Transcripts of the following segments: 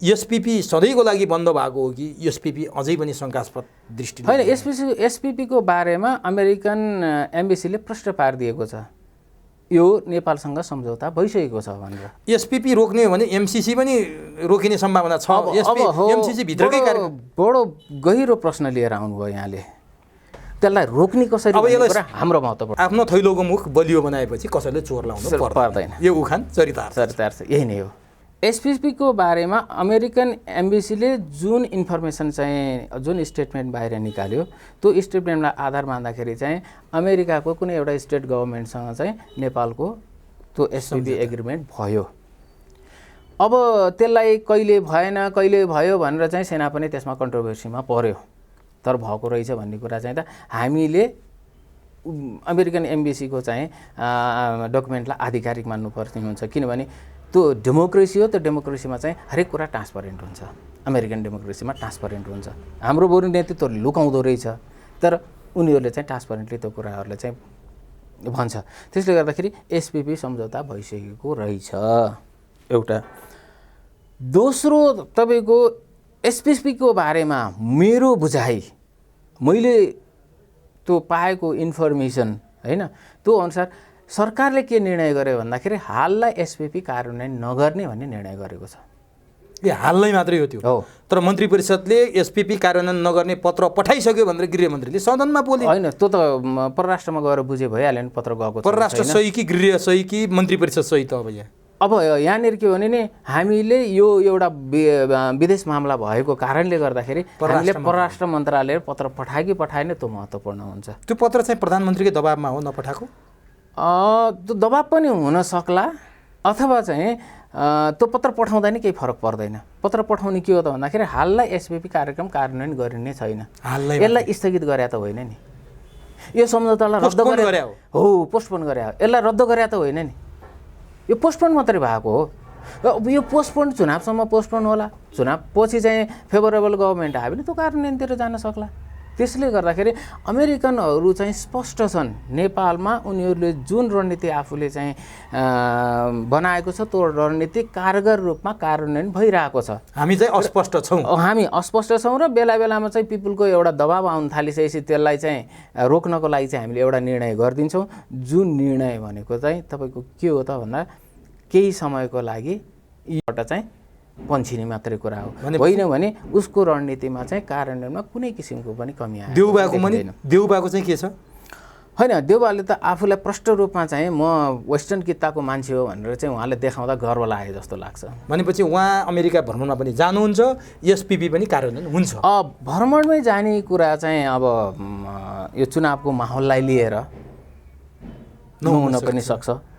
SPP सधैँको लागि बन्द भएको हो कि एसपीपी अझै पनि शङ्कास्पद दृष्टिले? होइन, एसपीपीको बारेमा अमेरिकन एम्बेसीले प्रश्न पारिदिएको छ, यो नेपालसँग सम्झौता भइसकेको छ भनेर। एसपीपी रोक्ने हो भने एमसीसी पनि रोकिने सम्भावना छ? एमसीसी भित्रकै कार्य बडो गहिरो प्रश्न लिएर आउनुभयो यहाँले। त्यसलाई रोक्ने कसरी हाम्रो महत्त्वपूर्ण। आफ्नो थैलोको मुख बलियो बनाएपछि कसैले चोर लाउनु पर्दैन, यो उखान चरितार्थ यही नै हो। एसपीपीको बारेमा अमेरिकन एम्बेसीले जुन इन्फर्मेसन चाहिँ जुन स्टेटमेन्ट बाहिर निकाल्यो त्यो स्टेटमेन्टलाई आधार मान्दाखेरि चाहिँ अमेरिकाको कुनै एउटा स्टेट गभर्मेन्टसँग चाहिँ नेपालको त्यो एसपीपी एग्रिमेन्ट भयो। अब त्यसलाई कहिले भएन कहिले भयो भनेर चाहिँ सेना पनि त्यसमा कन्ट्रोभर्सीमा पर्यो, तर भएको रहेछ भन्ने कुरा चाहिँ त हामीले अमेरिकन एम्बेसीको चाहिँ डकुमेन्टलाई आधिकारिक मान्नुपर्ने हुन्छ, किनभने त्यो डेमोक्रेसी हो। त्यो डेमोक्रेसीमा चाहिँ हरेक कुरा ट्रान्सपरेन्ट हुन्छ, अमेरिकन डेमोक्रेसीमा ट्रान्सपरेन्ट हुन्छ। हाम्रो बरु नेतृत्व लुकाउँदो रहेछ, तर उनीहरूले चाहिँ ट्रान्सपरेन्टली त्यो कुराहरूलाई चाहिँ भन्छ। त्यसले गर्दाखेरि एसपीपी सम्झौता भइसकेको रहेछ एउटा। दोस्रो तपाईँको एसपीपीको बारेमा मेरो बुझाइ, मैले त्यो पाएको इन्फर्मेसन होइन, त्यो अनुसार सरकारले के निर्णय गर्यो भन्दाखेरि हाललाई एसपीपी कार्यान्वयन नगर्ने भन्ने निर्णय गरेको छ। ए हाललाई मात्रै हो त्यो? हो। तर मन्त्री परिषदले एसपीपी कार्यान्वयन नगर्ने पत्र पठाइसक्यो भनेर गृहमन्त्रीले सदनमा बोले। होइन, त्यो त परराष्ट्रमा गएर बुझे भइहाल्यो नि, पत्र गएको छ। परराष्ट्र सही कि गृह सही कि मन्त्री परिषद सही त? अब यहाँनिर के भने नि हामीले यो एउटा विदेश मामला भएको कारणले गर्दाखेरि हामीले परराष्ट्र मन्त्रालय पत्र पठाए कि पठाएन त्यो महत्त्वपूर्ण हुन्छ। त्यो पत्र चाहिँ प्रधानमन्त्रीकै दबाबमा हो नपठाएको? त्यो दबाब पनि हुन सक्ला, अथवा चाहिँ त्यो पत्र पठाउँदा नि केही फरक पर्दैन। पत्र पठाउने के हो त भन्दाखेरि हाललाई एसपीपी कार्यक्रम कार्यान्वयन गरिने छैन, यसलाई स्थगित गरे त होइन नि, यो सम्झौतालाई रद्द गरे हो, पोस्टपोन गरे हो, यसलाई रद्द गरे त होइन नि, यो पोस्टपोन मात्रै भएको हो। अब यो पोस्टपोन चुनावसम्म पोस्टपोन होला, चुनाव पछि चाहिँ फेभरेबल गभर्मेन्ट आयो भने त्यो कार्यान्वयनतिर जान सक्ला। त्यसले गर्दाखेरि अमेरिकनहरू चाहिँ स्पष्ट छन्, नेपालमा उनीहरूले जुन रणनीति आफूले चाहिँ बनाएको छ त्यो रणनीति कारगर रूपमा कार्यान्वयन भइरहेको छ। हामी चाहिँ अस्पष्ट छौँ, हामी अस्पष्ट छौँ र बेला बेलामा चाहिँ पिपुलको एउटा दबाब आउन थालिसकेपछि त्यसलाई चाहिँ रोक्नको लागि चाहिँ हामीले एउटा निर्णय गरिदिन्छौँ। जुन निर्णय भनेको चाहिँ तपाईँको के हो त भन्दा केही समयको लागि एउटा चाहिँ पन्छिने मात्रै कुरा हो, होइन भने उसको रणनीतिमा चाहिँ कार्यान्वयनमा कुनै किसिमको पनि कमी आयो। देउबाको चाहिँ के छ? होइन, देउबाले त आफूलाई प्रष्ट रूपमा चाहिँ म वेस्टर्न किताको मान्छे हो भनेर चाहिँ उहाँले देखाउँदा गर्व लागे जस्तो लाग्छ। भनेपछि उहाँ अमेरिका भ्रमणमा पनि जानुहुन्छ, एसपीपी पनि कार्यान्वयन हुन्छ? भ्रमणमै जाने कुरा चाहिँ अब यो चुनावको माहौललाई लिएर नहुन पनि सक्छ,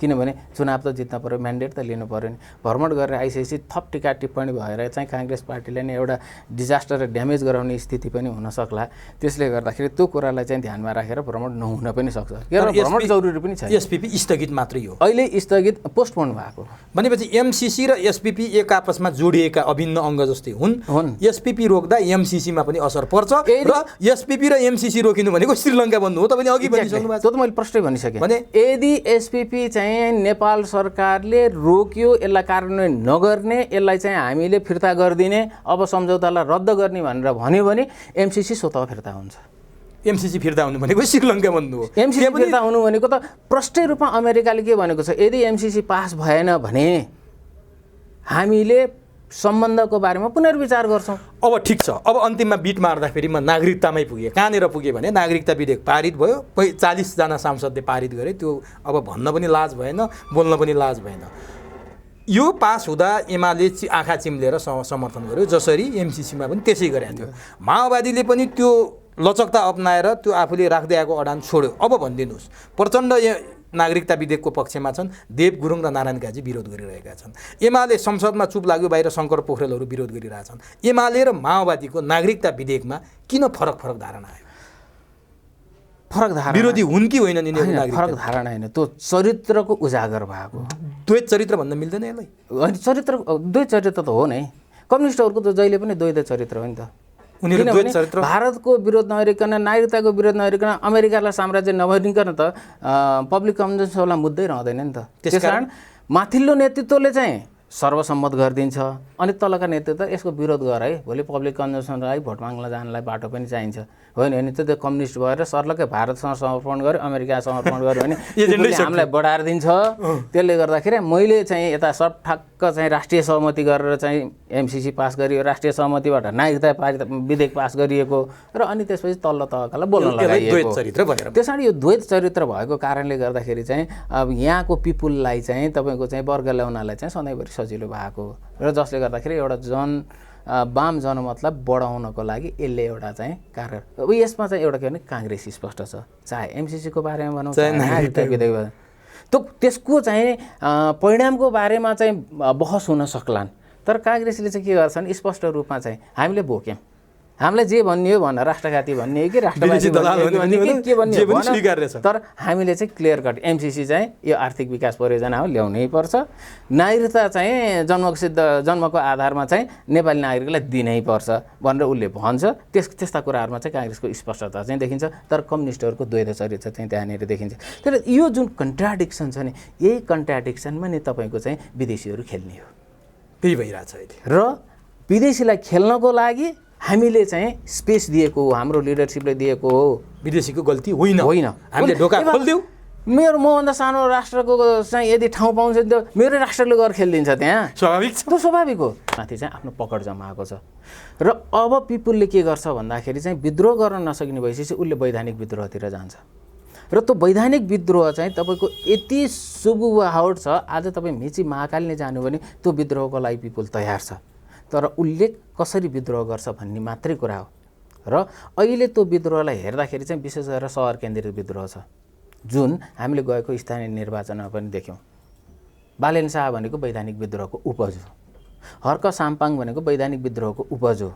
किनभने चुनाव त जित्न पऱ्यो, म्यान्डेट त लिनु पऱ्यो नि। भ्रमण गरेर आइसकेपछि थप टिका टिप्पणी भएर चाहिँ काङ्ग्रेस पार्टीले नै एउटा डिजास्टर र ड्यामेज गराउने स्थिति पनि हुन सक्ला। त्यसले गर्दाखेरि त्यो कुरालाई चाहिँ ध्यानमा राखेर भ्रमण नहुन पनि सक्छ, भ्रमण जरुरी पनि छैन। एसपीपी स्थगित मात्रै हो अहिले, स्थगित पोस्टपोन भएको। भनेपछि एमसीसी र एसपीपी एक आपसमा जोडिएका अभिन्न अङ्ग जस्तै हुन्। एसपीपी रोक्दा एमसीसीमा पनि असर पर्छ र एसपीपी र एमसीसी रोकिनु भनेको श्रीलङ्का बन्नु हो। तपाईँले अघि भनिसक्नु भएको, त्यो त मैले प्रष्टै भनिसकेँ। भने यदि एसपीपी चाहिँ नेपाल सरकारले रोक्यो, यसलाई कार्यान्वयन नगर्ने, यसलाई चाहिँ हामीले फिर्ता गरिदिने, अब सम्झौतालाई रद्द गर्ने भनेर भन्यो भने एमसीसी स्वतः फिर्ता हुन्छ। एमसीसी फिर्ता हुनु भनेको श्रीलङ्का बन्नु हो। एमसीसी फिर्ता हुनु भनेको त प्रष्टै रूपमा अमेरिकाले के भनेको छ, यदि एमसीसी पास भएन भने हामीले सम्बन्धको बारेमा पुनर्विचार गर्छौँ। अब ठिक छ, अब अन्तिममा बिट मार्दाखेरि म नागरिकतामै पुगेँ। कहाँनिर पुगेँ भने नागरिकता विधेयक पारित भयो, 40जना सांसदले पारित गरे, त्यो अब भन्न पनि लाज भएन, बोल्न पनि लाज भएन। यो पास हुँदा एमाले आँखा चिम्लेर समर्थन गर्यो, जसरी एमसीसीमा पनि त्यसै गरेको थियो। माओवादीले पनि त्यो लचकता अपनाएर त्यो आफूले राख्दै आएको अडान छोड्यो। अब भनिदिनुहोस्, प्रचण्ड नागरिकता विधेयकको पक्षमा छन्, देव गुरुङ र नारायण काजी विरोध गरिरहेका छन्। एमाले संसदमा चुप लाग्यो, बाहिर शङ्कर पोखरेलहरू विरोध गरिरहेछन्। एमाले र माओवादीको नागरिकता विधेयकमा किन फरक धारणा आयो? फरक धारणा विरोधी हुन् कि होइन? फरक धारणा होइन, त्यो चरित्रको उजागर भएको। द्वैत चरित्र भन्न मिल्दैन यसलाई? होइन, चरित्र द्वैत चरित्र त हो नै। कम्युनिस्टहरूको त जहिले पनि द्वैत चरित्र हो नि त। भारतको विरोध नगरिकन, नागरिकताको विरोध नगरिकन, अमेरिकालाई साम्राज्य नभनिकन त पब्लिक कन्जन्सवाला मुद्दै रहँदैन नि त। त्यसकारण माथिल्लो नेतृत्वले चाहिँ सर्वसम्मत गरिदिन्छ अनि तलका नेतृत्व यसको विरोध गर है भोलि पब्लिक कन्जम्सनलाई भोट माग्न जानलाई बाटो पनि चाहिन्छ होइन भने त्यो कम्युनिस्ट भएर सर्लकै भारतसँग समर्पण गर्यो अमेरिका समर्पण गर्यो भने हामीलाई बढाएर दिन्छ त्यसले गर्दाखेरि मैले चाहिँ यता सब ठक्क चाहिँ राष्ट्रिय सहमति गरेर चाहिँ एमसिसी पास गरियो राष्ट्रिय सहमतिबाट नागरिकता पारित विधेयक पास गरिएको र अनि त्यसपछि तल्लो तहकालाई बोल्न लगाइएको त्यसैले यो द्वैत चरित्र भएको कारणले गर्दाखेरि चाहिँ अब यहाँको पिपुललाई चाहिँ तपाईँको चाहिँ वर्ग ल्याउनलाई चाहिँ सधैँभरि सजिलो भएको र जसले गर्दाखेरि एउटा वाम जनमतलाई बढाउनको लागि यसले एउटा चाहिँ कार्य अब यसमा चाहिँ एउटा के भने काङ्ग्रेस स्पष्ट छ चाहे एमसिसीको बारेमा भनौँ नागरिकता विधेयक त्यसको चाहिँ परिणामको बारेमा चाहिँ बहस हुन सक्लान् तर काङ्ग्रेसले चाहिँ के गर्छन् स्पष्ट रूपमा चाहिँ हामीले भोक्यौँ हामीलाई जे भन्ने हो भन राष्ट्रघाती भन्ने हो कि राष्ट्रवादी के भन्ने हो तर हामीले चाहिँ क्लियर कट एमसिसी चाहिँ यो आर्थिक विकास परियोजना हो ल्याउनै पर्छ नागरिकता चाहिँ जन्मको आधारमा चाहिँ नेपाली नागरिकलाई दिनै पर्छ भनेर उसले भन्छ त्यस्ता कुराहरूमा चाहिँ काङ्ग्रेसको स्पष्टता चाहिँ देखिन्छ तर कम्युनिस्टहरूको द्वैत चरित्र चाहिँ त्यहाँनिर देखिन्छ तर यो जुन कन्ट्राडिक्सन छ नि यही कन्ट्राडिक्सनमा नि तपाईँको चाहिँ विदेशीहरू खेल्ने हो त्यही भइरहेछ र विदेशीलाई खेल्नको लागि हामीले चाहिँ स्पेस दिएको हो हाम्रो लिडरसिपले दिएको हो विदेशीको गल्ती होइन हामीले ढोका खोल्दियौँ मेरो मभन्दा सानो राष्ट्रको चाहिँ यदि ठाउँ पाउँछ नि त मेरो राष्ट्रले गएर खेलिदिन्छ त्यहाँ स्वाभाविक छ स्वाभाविक हो माथि चाहिँ आफ्नो पकड जमाएको छ र अब पिपुलले के गर्छ भन्दाखेरि चाहिँ विद्रोह गर्न नसकिने भइसकेपछि उसले वैधानिक विद्रोहतिर जान्छ र त्यो वैधानिक विद्रोह चाहिँ तपाईँको यति सुगुहाउट छ आज तपाईँ मेची महाकालीले जानु भने त्यो विद्रोहको लागि पिपुल तयार छ तर उसले कसरी विद्रोह गर्छ भन्ने मात्रै कुरा हो र अहिले त्यो विद्रोहलाई हेर्दाखेरि चाहिँ विशेष गरेर सहर केन्द्रित विद्रोह छ जुन हामीले गएको स्थानीय निर्वाचनमा पनि देख्यौँ बालेन शाह भनेको वैधानिक विद्रोहको उपज हो हर्क साम्पाङ भनेको वैधानिक विद्रोहको उपज हो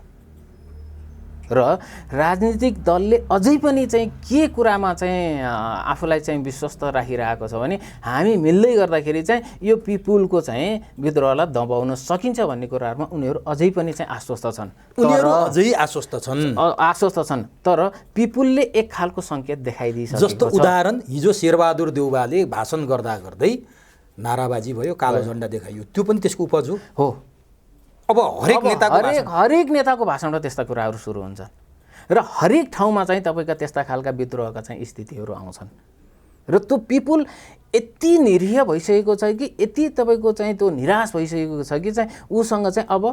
र राजनीतिक दलले अझै पनि चाहिँ के कुरामा चाहिँ आफूलाई चाहिँ विश्वस्त राखिरहेको छ भने हामी मिल्दै गर्दाखेरि चाहिँ यो पिपुलको चाहिँ विद्रोहलाई दबाउन सकिन्छ भन्ने कुराहरूमा उनीहरू अझै पनि चाहिँ आश्वस्त छन् आश्वस्त छन् तर पिपुलले एक खालको सङ्केत देखाइदिइसकेको छ जस्तो उदाहरण हिजो शेरबहादुर देउवाले भाषण गर्दा गर्दै नाराबाजी भयो कालो झण्डा देखाइयो त्यो पनि त्यसको उपज हो अब हरेक नेताको भाषणमा त्यस्ता कुराहरू सुरु हुन्छन् र हरेक ठाउँमा चाहिँ तपाईँका त्यस्ता खालका विद्रोहका चाहिँ स्थितिहरू आउँछन् र त्यो पिपुल यति निरीह भइसकेको छ कि यति तपाईँको चाहिँ त्यो निराश भइसकेको छ कि चाहिँ उसँग चाहिँ अब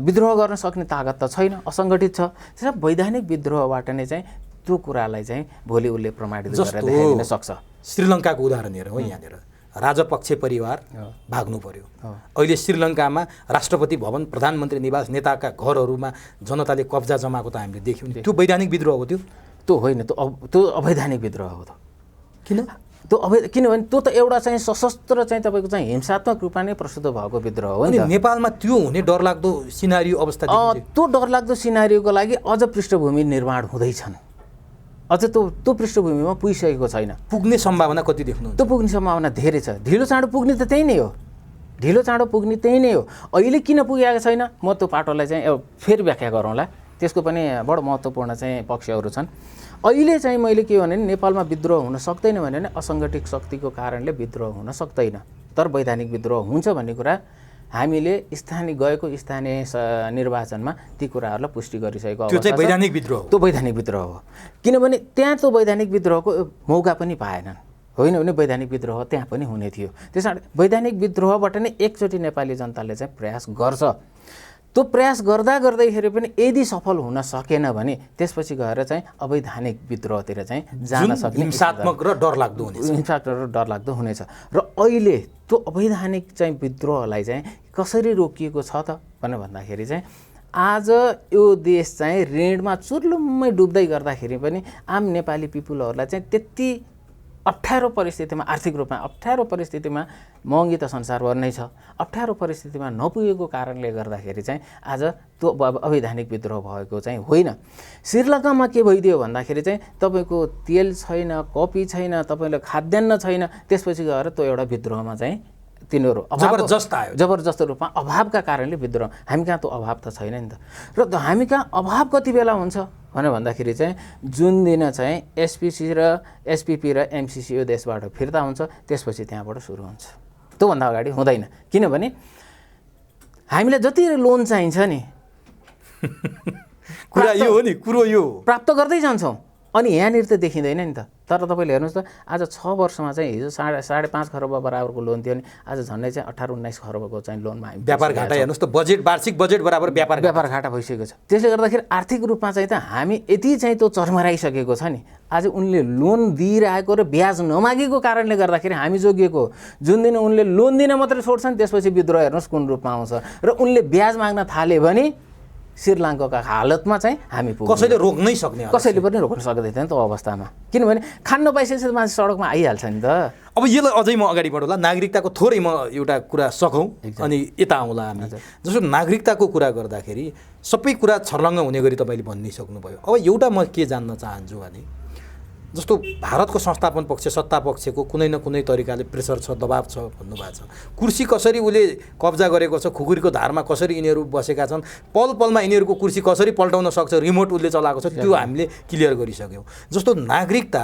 विद्रोह गर्न सक्ने तागत त छैन असङ्गठित छ त्यसैले वैधानिक विद्रोहबाट नै चाहिँ त्यो कुरालाई चाहिँ भोलि उसले प्रमाणित गरेर देखाइदिन सक्छ श्रीलङ्काको उदाहरण हेरौँ यहाँनिर राजपक्षे परिवार भाग्नु पर्यो अहिले श्रीलङ्कामा राष्ट्रपति भवन प्रधानमन्त्री निवास नेताका घरहरूमा जनताले कब्जा जमाएको त हामीले देख्यौँ त्यो वैधानिक विद्रोह हो त्यो होइन त्यो अवैधानिक विद्रोह हो त किन किनभने त्यो त एउटा चाहिँ सशस्त्र चाहिँ तपाईँको चाहिँ हिंसात्मक रूपमा नै प्रस्तुत भएको विद्रोह हो नि नेपालमा त्यो हुने डरलाग्दो सिनारियो अवस्था त्यो डरलाग्दो सिनारियोको लागि अझ पृष्ठभूमि निर्माण हुँदैछन् अझ त्यो पृष्ठभूमिमा पुगिसकेको छैन पुग्ने सम्भावना कति देख्नु त्यो पुग्ने सम्भावना धेरै छ ढिलो चाँडो पुग्ने त त्यही नै हो ढिलो चाँडो पुग्ने त्यही नै हो अहिले किन पुगेको छैन म त्यो पाटोलाई चाहिँ फेरि व्याख्या गरौँला त्यसको पनि बडो महत्त्वपूर्ण चाहिँ पक्षहरू छन् अहिले चाहिँ मैले के भने नेपालमा विद्रोह हुन सक्दैन भने असङ्गठित शक्तिको कारणले विद्रोह हुन सक्दैन तर वैधानिक विद्रोह हुन्छ भन्ने कुरा हामीले गएको स्थानीय निर्वाचनमा ती कुराहरूलाई पुष्टि गरिसकेको त्यो चाहिँ वैधानिक विद्रोह त्यो वैधानिक विद्रोह हो किनभने त्यहाँ त्यो वैधानिक विद्रोहको मौका पनि पाएनन् होइन भने वैधानिक विद्रोह त्यहाँ पनि हुने थियो त्यसैले वैधानिक विद्रोहबाट नै एकचोटि नेपाली जनताले चाहिँ प्रयास गर्छ त्यो प्रयास गर्दाखेरि पनि यदि सफल हुन सकेन भने त्यसपछि गएर चाहिँ अवैधानिक विद्रोहतिर चाहिँ जान सक्ने हिंसात्मक र डरलाग्दो हुनेछ र अहिले त्यो अवैधानिक चाहिँ विद्रोहलाई चाहिँ कसरी रोकिएको छ त भनेर भन्दाखेरि चाहिँ आज यो देश चाहिँ ऋणमा चुर्लुम्मै डुब्दै गर्दाखेरि पनि आम नेपाली पिपुलहरूलाई चाहिँ त्यति अप्ठ्यारो परिस्थितिमा आर्थिक रूपमा अप्ठ्यारो परिस्थितिमा महँगी त संसारभर नै छ अप्ठ्यारो परिस्थितिमा नपुगेको कारणले गर्दाखेरि चाहिँ आज त्यो अवैधानिक विद्रोह भएको चाहिँ होइन श्रीलङ्कामा के भइदियो भन्दाखेरि चाहिँ तपाईँको तेल छैन कफी छैन तपाईँलाई खाद्यान्न छैन त्यसपछि गएर त्यो एउटा विद्रोहमा चाहिँ तिनीहरू जबरजस्त रूपमा अभावका कारणले विद्रोह हामी कहाँ त्यो अभाव त छैन नि त र हामी कहाँ अभाव कति बेला हुन्छ भनेर भन्दाखेरि चाहिँ जुन दिन चाहिँ एसपिसी र एसपिपी र एमसिसी यो देशबाट फिर्ता हुन्छ त्यसपछि त्यहाँबाट सुरु हुन्छ त्योभन्दा अगाडि हुँदैन। किनभने हामीलाई जति लोन चाहिन्छ नि कुरा यो हो नि, कुरो यो प्राप्त गर्दै जान्छौँ। अनि यहाँनिर त देखिँदैन नि त। तर तपाईँले हेर्नुहोस् त, आज 6 वर्षमा चाहिँ हिजो 5.5 खरब बराबरको लोन थियो नि, आज झन्डै चाहिँ 18-19 खरबको चाहिँ लोनमा हामी व्यापार घाटा हेर्नुहोस् त, बजेट वार्षिक बजेट बराबर व्यापार घाटा भइसकेको छ। त्यसले गर्दाखेरि आर्थिक रूपमा चाहिँ त हामी यति चाहिँ त्यो चर्मराइसकेको छ नि, आज उनले लोन दिइरहेको र ब्याज नमागेको कारणले गर्दाखेरि हामी जोगिएको। जुन दिन उनले लोन दिन मात्रै छोड्छन् त्यसपछि विद्रोह हेर्नुहोस् कुन रूपमा आउँछ। र उनले ब्याज माग्न थाले भने श्रीलङ्काका हालतमा चाहिँ हामी कसैले रोक्नै सक्ने, कसैले पनि रोक्न सक्दैन त्यो अवस्थामा। किनभने खान नपाइसकेपछि मान्छे सडकमा आइहाल्छ नि त। अब यसलाई अझै म अगाडि बढौँला, नागरिकताको थोरै म एउटा कुरा सकौँ अनि यता आउँला हामी। जस्तो नागरिकताको कुरा गर्दाखेरि सबै कुरा छर्लङ्ग हुने गरी तपाईँले भनिसक्नुभयो। अब एउटा म के जान्न चाहन्छु भने जस्तो भारतको संस्थापन पक्ष सत्ता पक्षको कुनै न कुनै तरिकाले प्रेसर छ, दबाब छ भन्नुभएको छ। कुर्सी कसरी उसले कब्जा गरेको छ, खुकुरीको धारमा कसरी यिनीहरू बसेका छन्, पल पलमा यिनीहरूको कुर्सी कसरी पल्टाउन सक्छ, रिमोट उसले चलाएको छ, त्यो हामीले क्लियर गरिसक्यौँ। जस्तो नागरिकता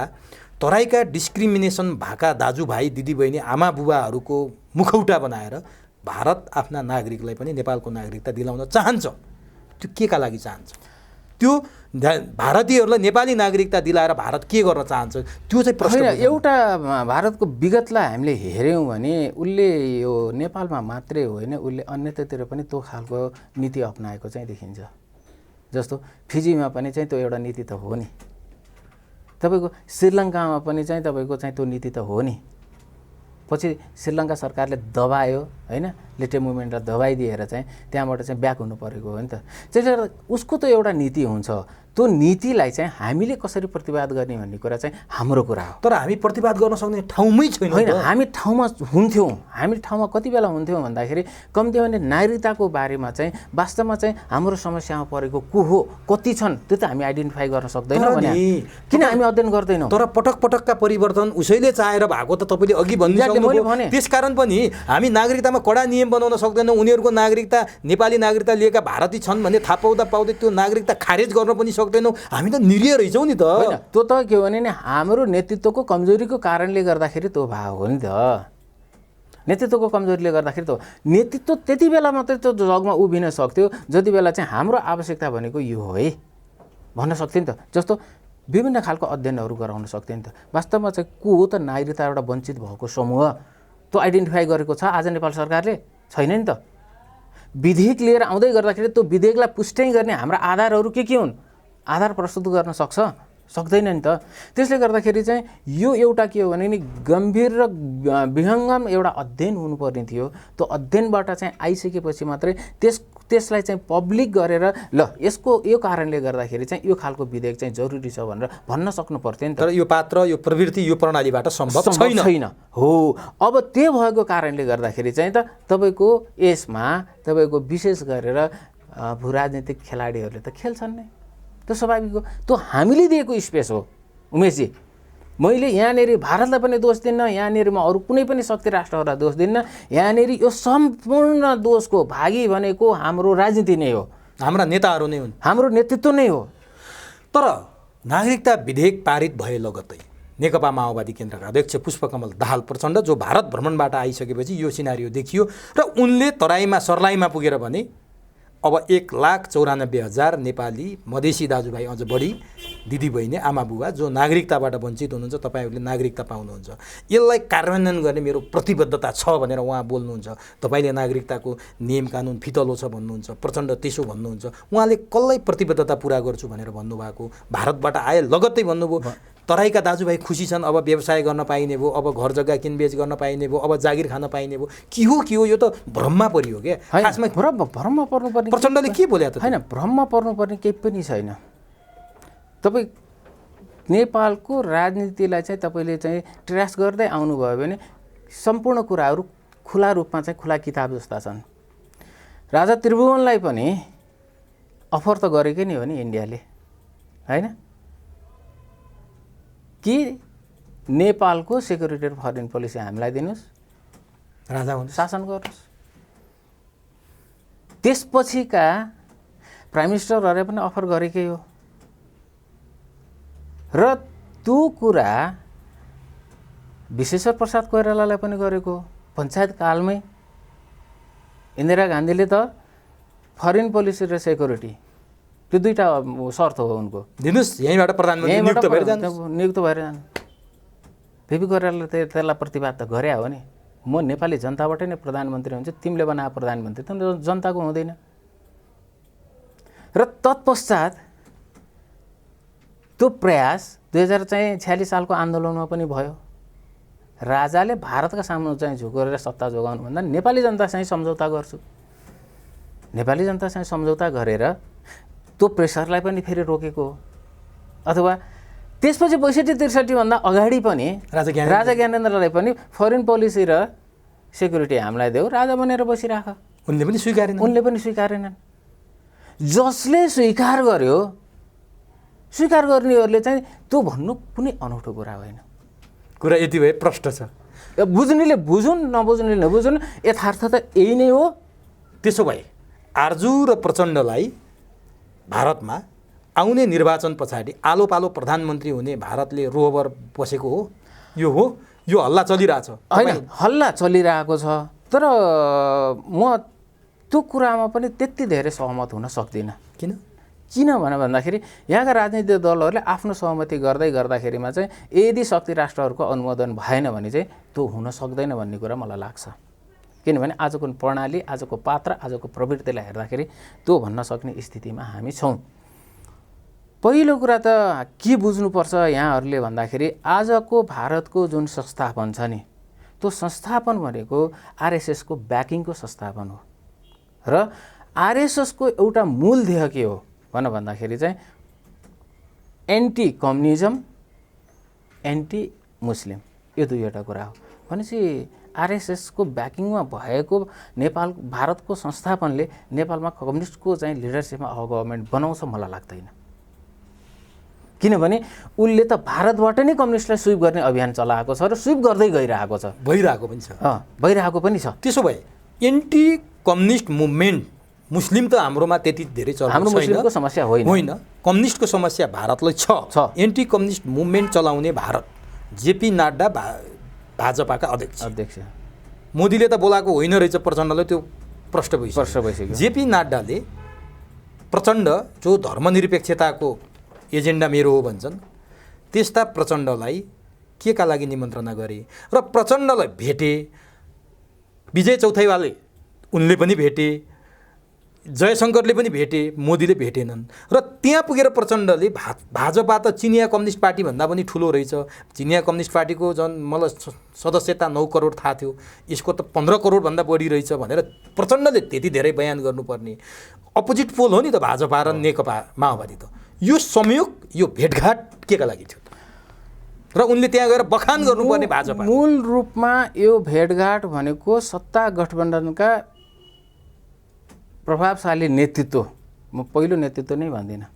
तराईका डिस्क्रिमिनेसन भएका दाजुभाइ दिदीबहिनी आमा बुबाहरूको मुखौटा बनाएर भारत आफ्ना नागरिकलाई पनि नेपालको नागरिकता दिलाउन चाहन्छ। त्यो के का लागि चाहन्छ? त्यो भारतीयहरूलाई नेपाली नागरिकता दिलाएर भारत के गर्न चाहन्छ त्यो चाहिँ प्रश्न। एउटा भारतको विगतलाई हामीले हेऱ्यौँ भने उसले यो नेपालमा मात्रै होइन, उसले अन्यतातिर पनि त्यो खालको नीति अपनाएको चाहिँ देखिन्छ। जस्तो फिजीमा पनि चाहिँ त्यो एउटा नीति त हो नि, तपाईँको श्रीलङ्कामा पनि चाहिँ तपाईँको चाहिँ त्यो नीति त हो नि। पछि श्रीलङ्का सरकारले दबायो होइन, लेटे मुभमेन्टलाई दबाइदिएर चाहिँ त्यहाँबाट चाहिँ ब्याक हुनु परेको हो नि त। त्यसले गर्दा उसको त एउटा नीति हुन्छ, त्यो नीतिलाई चाहिँ हामीले कसरी प्रतिवाद गर्ने भन्ने कुरा चाहिँ हाम्रो कुरा हो। तर हामी प्रतिवाद गर्न सक्ने ठाउँमै छैन। होइन, हामी ठाउँमा हुन्थ्यौँ। हामी ठाउँमा कति बेला हुन्थ्यौँ भन्दाखेरि कम्ती भने नागरिकताको बारेमा चाहिँ वास्तवमा चाहिँ हाम्रो समस्यामा परेको को हो, कति छन् त्यो त हामी आइडेन्टिफाई गर्न सक्दैनौँ भने किन हामी अध्ययन गर्दैनौँ। तर पटक पटकका परिवर्तन उसैले चाहेर भएको त तपाईँले अघि भनिसक्नुभयो। त्यसकारण पनि हामी नागरिकतामा कडा नियम बनाउन सक्दैनौँ। उनीहरूको नागरिकता नेपाली नागरिकता लिएका भारतीय छन् भन्ने थाहा पाउँदा पाउँदै त्यो नागरिकता खारेज गर्न पनि सक्दैनौँ। हामी त निरीह रहेछौँ नि त। होइन, त्यो त के हो भने नि हाम्रो नेतृत्वको कमजोरीको कारणले गर्दाखेरि त्यो भाव हो नि त। नेतृत्वको कमजोरीले गर्दाखेरि त नेतृत्व त्यति बेला मात्रै त्यो जगमा उभिन सक्थ्यो जति बेला चाहिँ हाम्रो आवश्यकता भनेको यो हो है भन्न सक्थ्यो नि त। जस्तो विभिन्न खालको अध्ययनहरू गराउन सक्थ्यो नि त। वास्तवमा चाहिँ को हो त नागरिकताबाट वञ्चित भएको समूह त्यो आइडेन्टिफाई गरेको छ आज नेपाल सरकारले? छैन नि त। विधेयक लिएर आउँदै गर्दाखेरि त्यो विधेयकलाई पुष्टि गर्ने हाम्रा आधारहरू के हुन्? आधार प्रस्तुत गर्न सक्दैन नि त। त्यसले गर्दाखेरि चाहिँ यो एउटा के हो भने नि गम्भीर र विहङ्गम एउटा अध्ययन हुनुपर्ने थियो। त्यो अध्ययनबाट चाहिँ आइसकेपछि मात्रै त्यसलाई चाहिँ पब्लिक गरेर ल यो कारणले गर्दाखेरि चाहिँ यो खालको विधेयक चाहिँ जरुरी छ भनेर भन्न सक्नु पर्थ्यो नि त। तर यो पात्र, यो प्रवृत्ति यो प्रणालीबाट सम्भव छैन। हो, अब त्यो भएको कारणले गर्दाखेरि चाहिँ त तपाईँको यसमा तपाईँको विशेष गरेर भू राजनीतिक खेलाडीहरूले त खेल्छन् नै, त्यो स्वाभाविक हो। त्यो हामीले दिएको स्पेस हो उमेशजी। मैले यहाँनिर भारतलाई पनि दोष दिन्न, यहाँनिर म अरू कुनै पनि शक्ति राष्ट्रहरूलाई दोष दिन्न। यहाँनिर यो सम्पूर्ण दोषको भागी भनेको हाम्रो राजनीति नै हो, हाम्रा नेताहरू नै हुन्, हाम्रो नेतृत्व नै हो। तर नागरिकता विधेयक पारित भए लगत्तै नेकपा माओवादी केन्द्रका अध्यक्ष पुष्पकमल दाहाल प्रचण्ड जो भारत भ्रमणबाट आइसकेपछि यो सिनारियो देखियो र उनले तराईमा सर्लाहीमा पुगेर भने अब 1,94,000 नेपाली मधेसी दाजुभाइ अझ बढी दिदीबहिनी आमा बुबा जो नागरिकताबाट वञ्चित हुनुहुन्छ, तपाईँहरूले नागरिकता पाउनुहुन्छ, यसलाई कार्यान्वयन गर्ने मेरो प्रतिबद्धता छ भनेर उहाँ बोल्नुहुन्छ। तपाईँले नागरिकताको नियम कानुन फितलो छ भन्नुहुन्छ, प्रचण्ड त्यसो भन्नुहुन्छ। उहाँले कसलाई प्रतिबद्धता पुरा गर्छु भनेर भन्नुभएको? भारतबाट आए लगत्तै भन्नुभयो तराईका दाजुभाइ खुसी छन्, अब व्यवसाय गर्न पाइने भयो, अब घर जग्गा किनबेच गर्न पाइने भयो, अब जागिर खान पाइने भयो। के हो यो त भ्रममा परियो क्या। खासमा भ्रममा पर्नुपर्ने प्रचण्डले के बोले त? होइन, भ्रममा पर्नुपर्ने केही पनि छैन। तपाईँ नेपालको राजनीतिलाई चाहिँ तपाईँले चाहिँ ट्र्यास गर्दै आउनुभयो भने सम्पूर्ण कुराहरू खुला रूपमा चाहिँ खुला किताब जस्ता छन्। राजा त्रिभुवनलाई पनि अफर त गरेकै नि हो नि इन्डियाले, होइन कि नेपालको सेक्युरिटी र फरेन पोलिसी हामीलाई दिनुहोस्, राजा हुनु शासन गर्नुहोस्। त्यसपछिका प्राइम मिनिस्टरहरूले पनि अफर गरेकै हो र त्यो कुरा विश्वेश्वर प्रसाद कोइरालालाई पनि गरेको, पञ्चायत कालमै इन्दिरा गान्धीले त फरेन पोलिसी र सेक्युरिटी त्यो दुईटा शर्त हो उनको, दिनुहोस् यहीँबाट प्रधानमन्त्री नियुक्त भएर जानुहोस्। नियुक्त भएर जानु। बिपी कोइरालाले त्यसलाई प्रतिवाद त गरे हो नि, म नेपाली जनताबाटै नै प्रधानमन्त्री हुन्छ, तिमीले बनाएको प्रधानमन्त्री त जनताको हुँदैन। र तत्पश्चात त्यो प्रयास 2046 सालको आन्दोलनमा पनि भयो। राजाले भारतका सामु चाहिँ झुकेर सत्ता जोगाउनुभन्दा नेपाली जनतासँग सम्झौता गर्छु, नेपाली जनतासँग सम्झौता गरेर त्यो प्रेसरलाई पनि फेरि रोकेको हो। अथवा त्यसपछि 62-63 भन्दा अगाडि पनि राजा ज्ञानेन्द्रलाई पनि फरेन पोलिसी र सेक्युरिटी हामीलाई देऊ, राजा बनेर बसिराख। उनले पनि स्वीकारेनन्। जसले स्वीकार गर्यो, स्वीकार गर्नेहरूले चाहिँ त्यो भन्नु कुनै अनौठो कुरा होइन। कुरा यति भए प्रष्ट छ। बुझ्नेले बुझुन्, नबुझ्नेले नबुझुन्, यथार्थ त यही नै हो। त्यसो भए आरजू र प्रचण्डलाई भारतमा आउने निर्वाचन पछाडि आलो पालो प्रधानमन्त्री हुने भारतले रोहबर बसेको हो? यो हल्ला चलिरहेछ होइन, हल्ला चलिरहेको छ। तर म त्यो कुरामा पनि त्यति धेरै सहमत हुन सक्दिनँ। किन भन्दाखेरि यहाँका राजनीतिक दलहरूले आफ्नो सहमति गर्दाखेरिमा चाहिँ यदि शक्ति राष्ट्रहरूको अनुमोदन भएन भने चाहिँ त्यो हुन सक्दैन भन्ने कुरा मलाई लाग्छ। किनभने आजको प्रणाली, आजको पात्र, आजको प्रवृत्तिलाई हेर्दाखेरि त्यो भन्न सक्ने स्थितिमा हामी छौँ। पहिलो कुरा त के बुझ्नुपर्छ यहाँहरूले भन्दाखेरि आजको भारतको जुन संस्थापन छ नि, त्यो संस्थापन भनेको आरएसएसको ब्याकिङको संस्थापन हो। र आरएसएसको एउटा मूल ध्येय के हो भन्दाखेरि चाहिँ एन्टी कम्युनिजम, एन्टी मुस्लिम, यो दुईवटा कुरा हो। भनेपछि आरएसएसको ब्याकिङमा भएको भारतको संस्थापनले नेपालमा कम्युनिस्टको चाहिँ लिडरसिपमा अब गभर्मेन्ट बनाउँछ मलाई लाग्दैन। किनभने उसले त भारतबाट नै कम्युनिस्टलाई स्विप गर्ने अभियान चलाएको छ र स्विप गर्दै गइरहेको छ, भइरहेको पनि छ। त्यसो भए एन्टी कम्युनिस्ट मुभमेन्ट, मुस्लिम त हाम्रोमा त्यति धेरै चल्छ, हाम्रो मुस्लिमको समस्या होइन, कम्युनिस्टको समस्या भारतलाई छ। एन्टी कम्युनिस्ट मुभमेन्ट चलाउने भारत, जेपी नड्डा भाजपाका अध्यक्ष, मोदीले त बोलाएको होइन रहेछ प्रचण्डलाई, त्यो प्रष्ट भइसक्यो। जेपी नड्डाले प्रचण्ड जो धर्मनिरपेक्षताको एजेन्डा मेरो हो भन्छन्, त्यस्ता प्रचण्डलाई के का लागि निमन्त्रणा गरे र प्रचण्डलाई भेटे। विजय चौथाइवाले उनले पनि भेटे, जयशङ्करले पनि भेटे, मोदीले भेटेनन्। र त्यहाँ पुगेर प्रचण्डले भाजपा त चिनिया कम्युनिस्ट पार्टी भन्दा पनि ठुलो रहेछ, चिनिया कम्युनिस्ट पार्टीको झन् मलाई सदस्यता 9 करोड थाहा थियो, यसको त 15 करोडभन्दा बढी रहेछ भनेर प्रचण्डले त्यति धेरै बयान गर्नुपर्ने अपोजिट पोल हो नि त भाजपा र नेकपा माओवादी। त यो संयोग, यो भेटघाट के का लागि थियो र उनले त्यहाँ गएर बखान गर्नुपर्ने भाजपा? मूल रूपमा यो भेटघाट भनेको सत्ता गठबन्धनका प्रभावशाली नेतृत्व, म पहिलो नेतृत्व नै भन्दिनँ,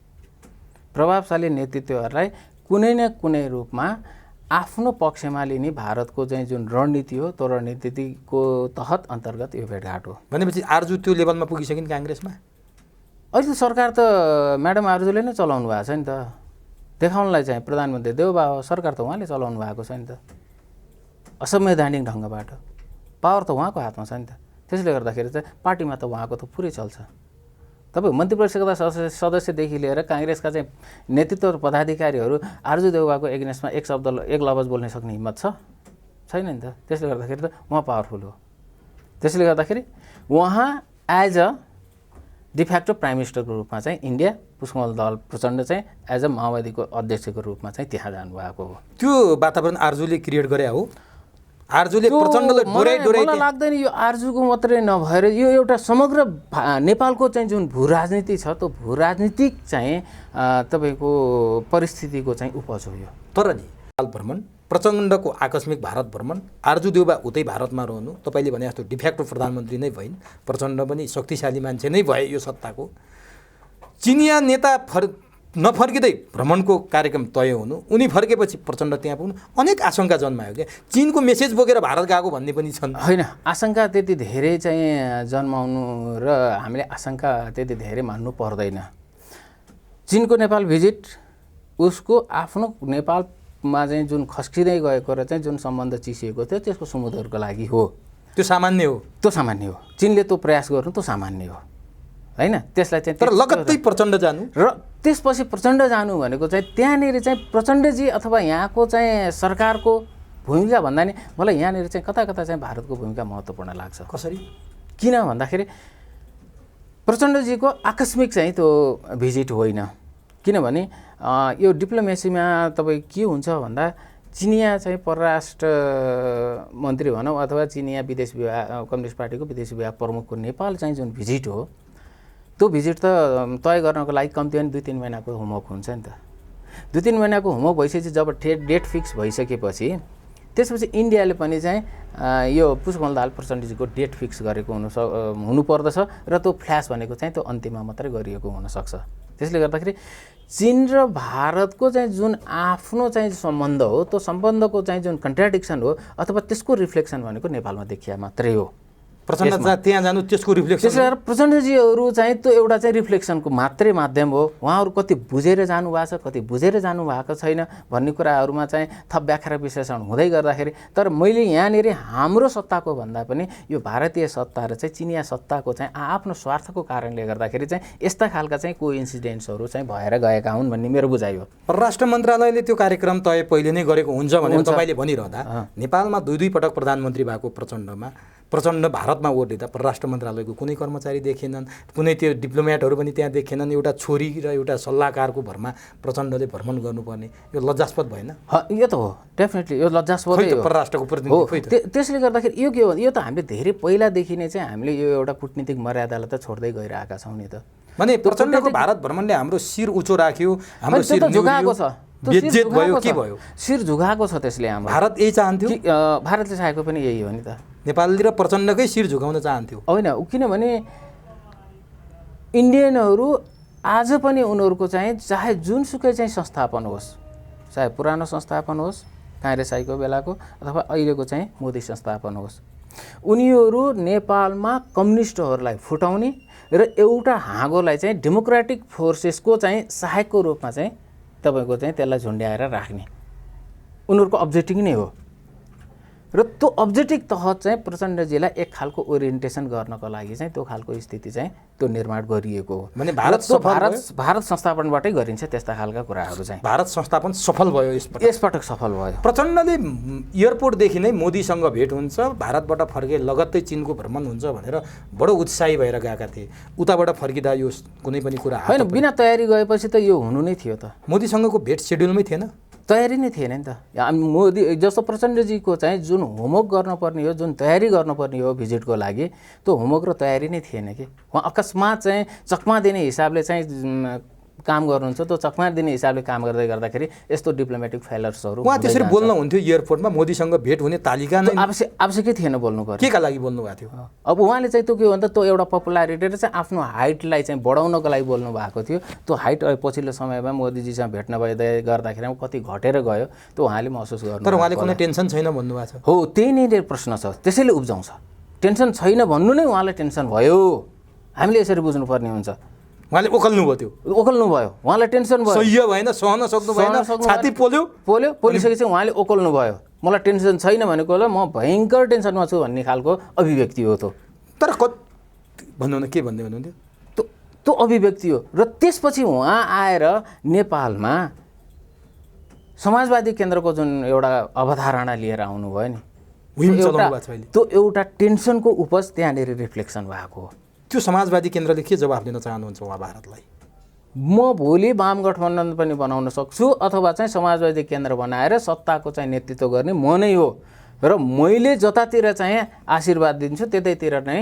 प्रभावशाली नेतृत्वहरूलाई कुनै न कुनै रूपमा आफ्नो पक्षमा लिने भारतको चाहिँ जुन रणनीति हो, त्यो रणनीतिको तहत अन्तर्गत यो भेटघाट हो। भनेपछि आरजू त्यो लेभलमा पुगिसकिन् काङ्ग्रेसमा? अहिले त सरकार त म्याडम आरजूले नै चलाउनु भएको छ नि त, देखाउनलाई चाहिँ प्रधानमन्त्री देउबा सरकार त उहाँले चलाउनु भएको छ नि त, असंवैधानिक ढङ्गबाट। पावर त उहाँको हातमा छ नि त। त्यसले गर्दाखेरि चाहिँ पार्टीमा त उहाँको त पुरै चल्छ। तपाईँ मन्त्री परिषदका सदस्यदेखि लिएर काङ्ग्रेसका चाहिँ नेतृत्व पदाधिकारीहरू आरजू देउबाको एगेन्स्टमा एक शब्द, एक लफ्ज बोल्न सक्ने हिम्मत छैन नि त। त्यसले गर्दाखेरि त उहाँ पावरफुल हो। त्यसले गर्दाखेरि उहाँ एज अ डिफ्याक्टो प्राइम मिनिस्टरको रूपमा चाहिँ इन्डिया पुष्पकमल दल प्रचण्ड चाहिँ एज अ माओवादीको अध्यक्षको रूपमा चाहिँ त्यहाँ जानुभएको हो। त्यो वातावरण आरजूले क्रिएट गरे हो? आरजूले प्रचण्डलाई मलाई लाग्दैन यो आरजूको मात्रै नभएर यो एउटा समग्र नेपालको चाहिँ जुन भू राजनीति छ, त्यो भू राजनीतिक चाहिँ तपाईँको परिस्थितिको चाहिँ उपज हो यो। तर नि भ्रमण, प्रचण्डको आकस्मिक भारत भ्रमण, आरजू देउबा उतै भारतमा रहनु, तपाईँले भने जस्तो डिफ्याक्टो प्रधानमन्त्री नै भइन्, प्रचण्ड पनि शक्तिशाली मान्छे नै भए यो सत्ताको। चिनिया नेता नफर्किँदै भ्रमणको कार्यक्रम तय हुनु, उनी फर्केपछि प्रचण्ड त्यहाँ पुग्नु, अनेक आशंका जन्मायो क्या। चिनको मेसेज बोकेर भारत गएको भन्ने पनि छन्। होइन, आशंका त्यति धेरै चाहिँ जन्माउनु र हामीले आशंका त्यति धेरै मान्नु पर्दैन। चिनको नेपाल भिजिट उसको आफ्नो नेपालमा चाहिँ जुन खस्किँदै गएको र चाहिँ जुन सम्बन्ध चिसिएको थियो त्यसको सुमधुरको लागि हो। त्यो सामान्य हो। त्यो सामान्य हो। चीनले त्यो प्रयास गर्नु त्यो सामान्य हो हैन। त्यसलाई चाहिँ तर लगत्तै प्रचण्ड जानु र त्यसपछि प्रचण्ड जानु भनेको चाहिँ त्यहाँनिर चाहिँ प्रचण्डजी अथवा यहाँको चाहिँ सरकारको भूमिका भन्दा नि मलाई यहाँनिर चाहिँ कता कता चाहिँ भारतको भूमिका महत्त्वपूर्ण लाग्छ। कसरी? किन भन्दाखेरि प्रचण्डजीको आकस्मिक चाहिँ त्यो भिजिट होइन। किनभने यो डिप्लोमेसीमा तपाईँ के हुन्छ भन्दा चिनिया चाहिँ परराष्ट्र मन्त्री भनौँ अथवा चिनिया विदेश विभाग कम्युनिस्ट पार्टीको विदेश विभाग प्रमुखको नेपाल चाहिँ जुन भिजिट हो त्यो भिजिट त तय गर्नको लागि कम्ती पनि 2-3 महिनाको होमवर्क हुन्छ नि त। 2-3 महिनाको होमवर्क भइसकेपछि जब डेट फिक्स भइसकेपछि त्यसपछि इन्डियाले पनि चाहिँ यो पुष्पकमल दाहाल प्रचण्डजीको डेट फिक्स गरेको हुनुपर्दछ र त्यो फ्ल्यास भनेको चाहिँ त्यो अन्त्यमा मात्रै गरिएको हुनसक्छ। त्यसले गर्दाखेरि चीन र भारतको चाहिँ जुन आफ्नो चाहिँ सम्बन्ध हो त्यो सम्बन्धको चाहिँ जुन कन्ट्राडिक्सन हो अथवा त्यसको रिफ्लेक्सन भनेको नेपालमा देखिया मात्रै हो। प्रचण्ड त्यहाँ जानु त्यसको रिफ्लेक्सन। त्यसले गर्दा प्रचण्डजीहरू चाहिँ त्यो एउटा चाहिँ रिफ्लेक्सनको मात्रै माध्यम हो। उहाँहरू कति बुझेर जानुभएको छ कति बुझेर जानुभएको छैन भन्ने कुराहरूमा चाहिँ थप व्याख्या र विश्लेषण हुँदै गर्दाखेरि तर मैले यहाँनिर हाम्रो सत्ताको भन्दा पनि यो भारतीय सत्ता र चाहिँ चिनिया सत्ताको चाहिँ आफ्नो स्वार्थको कारणले गर्दाखेरि चाहिँ यस्ता खालका चाहिँ कोइन्सिडेन्ट्सहरू चाहिँ भएर गएका हुन् भन्ने मेरो बुझाइ हो। परराष्ट्र मन्त्रालयले त्यो कार्यक्रम तय पहिले नै गरेको हुन्छ भनेर तपाईँले भनिरहँदा नेपालमा 2 पटक प्रधानमन्त्री भएको प्रचण्ड भारतमा ओर्लिँदा परराष्ट्र मन्त्रालयको कुनै कर्मचारी देखेनन्, कुनै त्यो डिप्लोमेटहरू पनि त्यहाँ देखेनन्। एउटा छोरी र एउटा सल्लाहकारको भरमा प्रचण्डले भ्रमण गर्नुपर्ने यो लज्जास्पद भएन? यो त हो, डेफिनेटली यो लज्जास्पदै हो परराष्ट्रको प्रतिनिधि। त्यसले गर्दाखेरि यो के हो, यो त हामीले धेरै पहिलादेखि नै चाहिँ हामीले यो एउटा कूटनीतिक मर्यादालाई त छोड्दै गइरहेका छौँ नि त। भने प्रचण्डको भारत भ्रमणले हाम्रो शिर उच्च राख्यो, हाम्रो शिर झुकाएको छ, बेइज्जत भयो, के भयो? शिर झुकाएको छ त्यसले। हाम्रो भारत यही चाहन्थ्यो, भारतले चाहेको पनि यही हो नि त। नेपालले र प्रचण्डकै शिर झुकाउन चाहन्थ्यो होइन, किनभने इन्डियनहरू आज पनि उनीहरूको चाहिँ चाहे जुनसुकै चाहिँ संस्थापन होस्, चाहे पुरानो संस्थापन होस् काङ्ग्रेसको बेलाको अथवा अहिलेको चाहिँ मोदी संस्थापन होस्, उनीहरू नेपालमा कम्युनिस्टहरूलाई फुटाउने र एउटा हाँगोलाई चाहिँ डेमोक्रेटिक फोर्सेसको चाहिँ सहायकको रूपमा चाहिँ तपाईँको चाहिँ त्यसलाई झुन्ड्याएर राख्ने उनीहरूको अब्जेक्टिभ नै हो। र त्यो अब्जेक्टिभ तहत चाहिँ प्रचण्डजीलाई एक खालको ओरिएन्टेसन गर्नको लागि चाहिँ त्यो खालको स्थिति चाहिँ त्यो निर्माण गरिएको हो। भने भारत संस्थापनबाटै गरिन्छ त्यस्ता खालका कुराहरू चाहिँ। भारत संस्थापन सफल भयो यसपटक सफल भयो। प्रचण्डले एयरपोर्टदेखि नै मोदीसँग भेट हुन्छ, भारतबाट फर्के लगत्तै चीनको भ्रमण हुन्छ भनेर बडो उत्साही भएर गएका थिए। उताबाट फर्किँदा यो कुनै पनि कुरा होइन, बिना तयारी गएपछि त यो हुनु नै थियो त। मोदीसँगको भेट सेड्युलमै थिएन, तयारी नै थिएन नि त। मोदी जस्तो प्रचण्डजीको चाहिँ जुन होमवर्क गर्नुपर्ने हो, जुन तयारी गर्नुपर्ने हो भिजिटको लागि, त्यो होमवर्क र तयारी नै थिएन कि। उहाँ अकस्मात चाहिँ चकमा दिने हिसाबले चाहिँ काम गर्नुहुन्छ, त्यो चकमा दिने हिसाबले काम गर्दै गर्दाखेरि यस्तो डिप्लोमेटिक फेलर्सहरू उहाँ त्यसरी बोल्न हुन्थ्यो एयरपोर्टमा मोदीसँग भेट हुने तालिका नै आवश्यकै थिएन बोल्नु पर्यो। के का लागि बोल्नु भएको थियो? अब उहाँले चाहिँ त्यो के भन्दा त्यो एउटा पपुलारिटी र चाहिँ आफ्नो हाइटलाई चाहिँ बढाउनको लागि बोल्नु भएको थियो। त्यो हाइट पछिल्लो समयमा मोदीजीसँग भेट्न भइदिए गर्दाखेरि कति घटेर गयो त्यो उहाँले महसुस गर्नु। तर उहाँले कुनै टेन्सन छैन भन्नुभएको छ। हो, त्यही नै प्रश्न छ, त्यसैले उब्जाउँछ। टेन्सन छैन भन्नु नै उहाँलाई टेन्सन भयो, हामीले यसरी बुझ्नुपर्ने हुन्छ। उहाँले ओकल्नु भयो, त्यो ओकल्नु भयो, उहाँलाई टेन्सन भयो, सह्य भएन, सहन सक्नु भएन, छाती पोलिसकेपछि उहाँले ओकल्नु भयो। मलाई टेन्सन छैन भनेको होला म भयङ्कर टेन्सनमा छु भन्ने खालको अभिव्यक्ति हो त्यो। तर भन्नु न के भन्दै हुनुहुन्थ्यो? त्यो अभिव्यक्ति हो। र त्यसपछि उहाँ आएर नेपालमा समाजवादी केन्द्रको जुन एउटा अवधारणा लिएर आउनुभयो नि, त्यो एउटा टेन्सनको उपज त्यहाँनिर रिफ्लेक्सन भएको हो। त्यो समाजवादी केन्द्रले के जवाफ दिन चाहनुहुन्छ उहाँ भारतलाई? म भोलि वाम गठबन्धन पनि बनाउन सक्छु अथवा चाहिँ समाजवादी केन्द्र बनाएर सत्ताको चाहिँ नेतृत्व गर्ने म नै हो र मैले जतातिर चाहिँ आशीर्वाद दिन्छु त्यतैतिर नै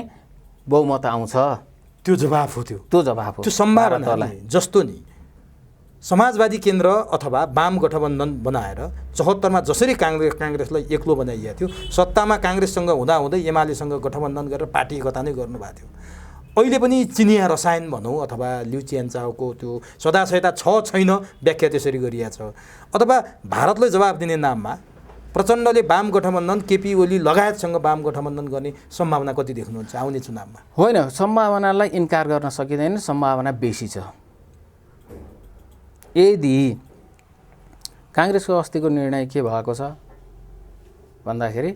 बहुमत आउँछ। त्यो जवाफ हो, त्यो जवाफ हो। त्यो सम्भावना जस्तो नि समाजवादी केन्द्र अथवा वाम गठबन्धन बनाएर 74मा जसरी काङ्ग्रेसलाई एक्लो बनाइएको थियो, सत्तामा काङ्ग्रेससँग हुँदाहुँदै एमालेसँग गठबन्धन गरेर पार्टी एकता नै गर्नुभएको थियो। अहिले पनि चिनिया रसायन भनौँ अथवा लिउ चियान्चाओको त्यो सदासयता छैन व्याख्या त्यसरी गरिएको छ। अथवा भारतलाई जवाब दिने नाममा प्रचण्डले वाम गठबन्धन केपी ओली लगायतसँग वाम गठबन्धन गर्ने सम्भावना कति देख्नुहुन्छ आउने चुनावमा? होइन, सम्भावनालाई इन्कार गर्न सकिँदैन, सम्भावना बेसी छ। यदि काङ्ग्रेसको अस्तिको निर्णय के भएको छ भन्दाखेरि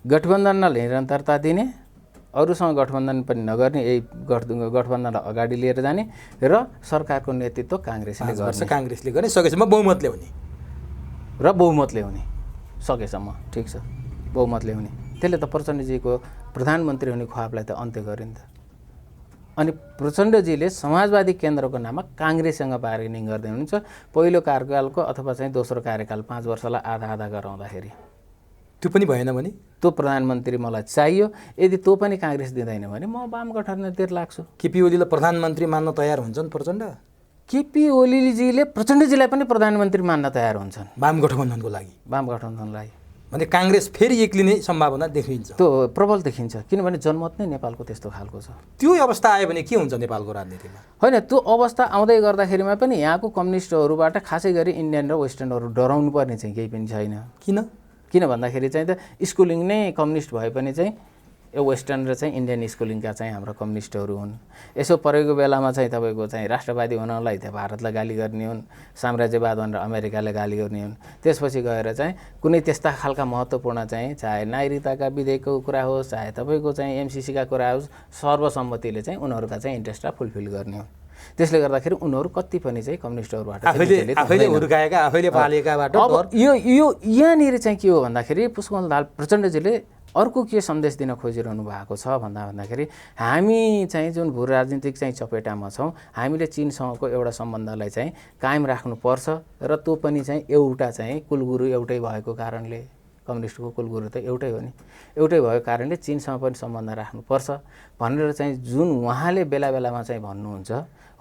गठबन्धनलाई निरन्तरता दिने, अरूसँग गठबन्धन पनि नगर्ने, यही गठबन्धनलाई अगाडि लिएर जाने र सरकारको नेतृत्व काङ्ग्रेसले गर्ने, काङ्ग्रेसले गर्ने, सकेसम्म बहुमत ल्याउने र बहुमत ल्याउने, सकेसम्म ठिक छ बहुमत ल्याउने। त्यसले त प्रचण्डजीको प्रधानमन्त्री हुने ख्वाबलाई त अन्त्य गर्यो नि त। अनि प्रचण्डजीले समाजवादी केन्द्रको नाममा काङ्ग्रेससँग बार्गेनिङ गर्दै हुनुहुन्छ। पहिलो कार्यकालको अथवा चाहिँ दोस्रो कार्यकाल 5 वर्षलाई आधा आधा गराउँदाखेरि त्यो पनि भएन भने त्यो प्रधानमन्त्री मलाई चाहियो। यदि त्यो पनि काङ्ग्रेस दिँदैन भने म वाम गठबन्धनतिर लाग्छु। केपी ओलीलाई प्रधानमन्त्री मान्न तयार हुन्छन् प्रचण्ड? केपी ओलीजीले प्रचण्डजीलाई पनि प्रधानमन्त्री मान्न तयार हुन्छन् वाम गठबन्धनको लागि। वाम गठबन्धनलाई भने काङ्ग्रेस फेरि एक्लिने सम्भावना देखिन्छ। त्यो प्रबल देखिन्छ, किनभने जनमत नै नेपालको त्यस्तो खालको छ। त्यो अवस्था आयो भने के हुन्छ नेपालको राजनीतिमा? होइन, त्यो अवस्था आउँदै गर्दाखेरिमा पनि यहाँको कम्युनिस्टहरूबाट खासै गरी इन्डियन र वेस्टर्नहरू डराउनु पर्ने चाहिँ केही पनि छैन। किन भन्दाखेरि चाहिँ त स्कुलिङ नै कम्युनिस्ट भए पनि चाहिँ यो वेस्टर्न र चाहिँ इन्डियन स्कुलिङका चाहिँ हाम्रो कम्युनिस्टहरू हुन्। यसो परेको बेलामा चाहिँ तपाईँको चाहिँ राष्ट्रवादी हुनलाई त भारतलाई गाली गर्ने हुन्, साम्राज्यवाद भनेर अमेरिकालाई गाली गर्ने हुन्। त्यसपछि गएर चाहिँ कुनै त्यस्ता खालका महत्त्वपूर्ण चाहिँ चाहे नागरिकताका विधेयकको कुरा होस्, चाहे तपाईँको चाहिँ एमसिसीका कुरा होस्, सर्वसम्मतिले चाहिँ उनीहरूका चाहिँ इन्ट्रेस्टलाई फुलफिल गर्ने हुन्। त्यसले गर्दाखेरि उनीहरू कति पनि चाहिँ कम्युनिस्टहरूबाट आफैले हुर्काएका आफैले पालेकाबाट यो यहाँनिर चाहिँ के हो भन्दाखेरि पुष्पकमल दाहाल प्रचण्डजीले अर्को के सन्देश दिन खोजिरहनु भएको छ भन्दाखेरि हामी चाहिँ जुन भू राजनीतिक चाहिँ चपेटामा छौँ, हामीले चीनसँगको एउटा सम्बन्धलाई चाहिँ कायम राख्नुपर्छ र त्यो पनि चाहिँ एउटा चाहिँ कुलगुरु एउटै भएको कारणले, कम्युनिस्टको कुलगुरु त एउटै हो नि, एउटै भएको कारणले चीनसँग पनि सम्बन्ध राख्नुपर्छ भनेर चाहिँ जुन उहाँले बेला बेलामा चाहिँ भन्नुहुन्छ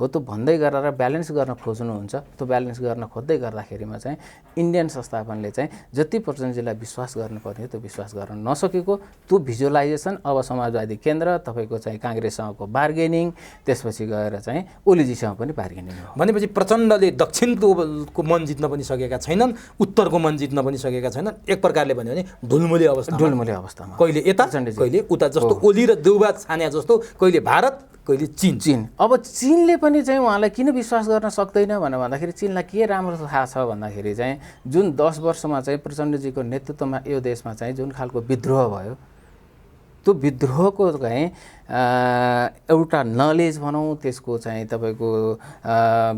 हो, त्यो भन्दै गरेर ब्यालेन्स गर्न खोज्नुहुन्छ। त्यो ब्यालेन्स गर्न खोज्दै गर्दाखेरिमा चाहिँ इन्डियन संस्थापनले चाहिँ जति प्रचण्डजीलाई विश्वास गर्नुपर्ने त्यो विश्वास गर्न नसकेको, त्यो भिजुअलाइजेसन अब समाजवादी केन्द्र, तपाईँको चाहिँ काङ्ग्रेससँगको बार्गेनिङ, त्यसपछि गएर चाहिँ ओलीजीसँग पनि बार्गेनिङ हो। भनेपछि प्रचण्डले दक्षिणको मन जित्न पनि सकेका छैनन्, उत्तरको मन जित्न पनि सकेका छैनन्। एक प्रकारले भन्यो भने ढुलमुले अवस्थामा, कहिले यता कहिले उता, जस्तो ओली र देउबा छान्या जस्तो, कहिले भारत कहिले चीन। अब चीनले पनि चाहिँ उहाँलाई किन विश्वास गर्न सक्दैन भन्दाखेरि चीनलाई के राम्रो थाहा छ भन्दाखेरि चाहिँ जुन 10 वर्षमा चाहिँ प्रचण्डजीको नेतृत्वमा यो देशमा चाहिँ जुन खालको विद्रोह भयो, त्यो विद्रोहको चाहिँ एउटा नलेज भनौँ, त्यसको चाहिँ तपाईँको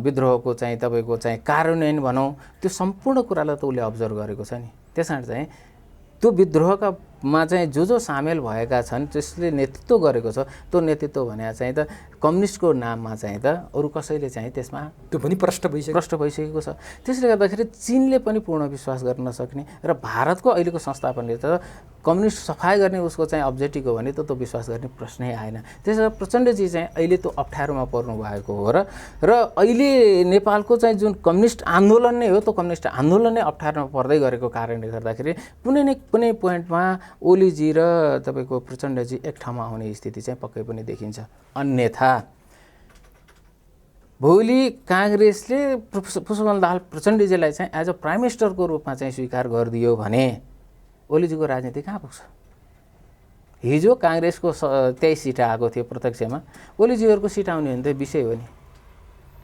विद्रोहको चाहिँ तपाईँको चाहिँ कार्यान्वयन भनौँ, त्यो सम्पूर्ण कुरालाई त उसले अब्जर्भ गरेको छ नि। त्यस कारण चाहिँ त्यो विद्रोहमा चाहिँ जो सामेल भएका छन्, जसले नेतृत्व गरेको छ, त्यो नेतृत्व भने चाहिँ त कम्युनिस्टको नाममा चाहिँ त अरू कसैले चाहिँ त्यसमा त्यो पनि प्रष्ट भइसकेको छ। त्यसले गर्दाखेरि चीनले पनि पूर्ण विश्वास गर्न नसक्ने र भारतको अहिलेको संस्थापनले त कम्युनिस्ट सफाइ गर्ने उसको चाहिँ अब्जेक्टिभ हो भने त त्यो विश्वास गर्ने प्रश्नै आएन। त्यसले प्रचण्डजी चाहिँ अहिले त्यो अप्ठ्यारोमा पर्नु भएको हो र अहिले नेपालको चाहिँ जुन कम्युनिस्ट आन्दोलन नै हो, त्यो कम्युनिस्ट आन्दोलन नै अप्ठ्यारोमा पर्दै गरेको कारणले गर्दाखेरि कुनै पोइन्टमा ओलीजी र तपाईँको प्रचण्डजी एक ठाउँमा आउने स्थिति चाहिँ पक्कै पनि देखिन्छ। अन्यथा भोलि काङ्ग्रेसले पुष्पकमल दाहाल प्रचण्डजीलाई चाहिँ एज अ प्राइम मिनिस्टरको रूपमा चाहिँ स्वीकार गरिदियो भने ओलीजीको राजनीति कहाँ पुग्छ? हिजो काङ्ग्रेसको 23 सिट आएको थियो प्रत्यक्षमा, ओलीजीहरूको सिट आउने भने त 20 हो नि,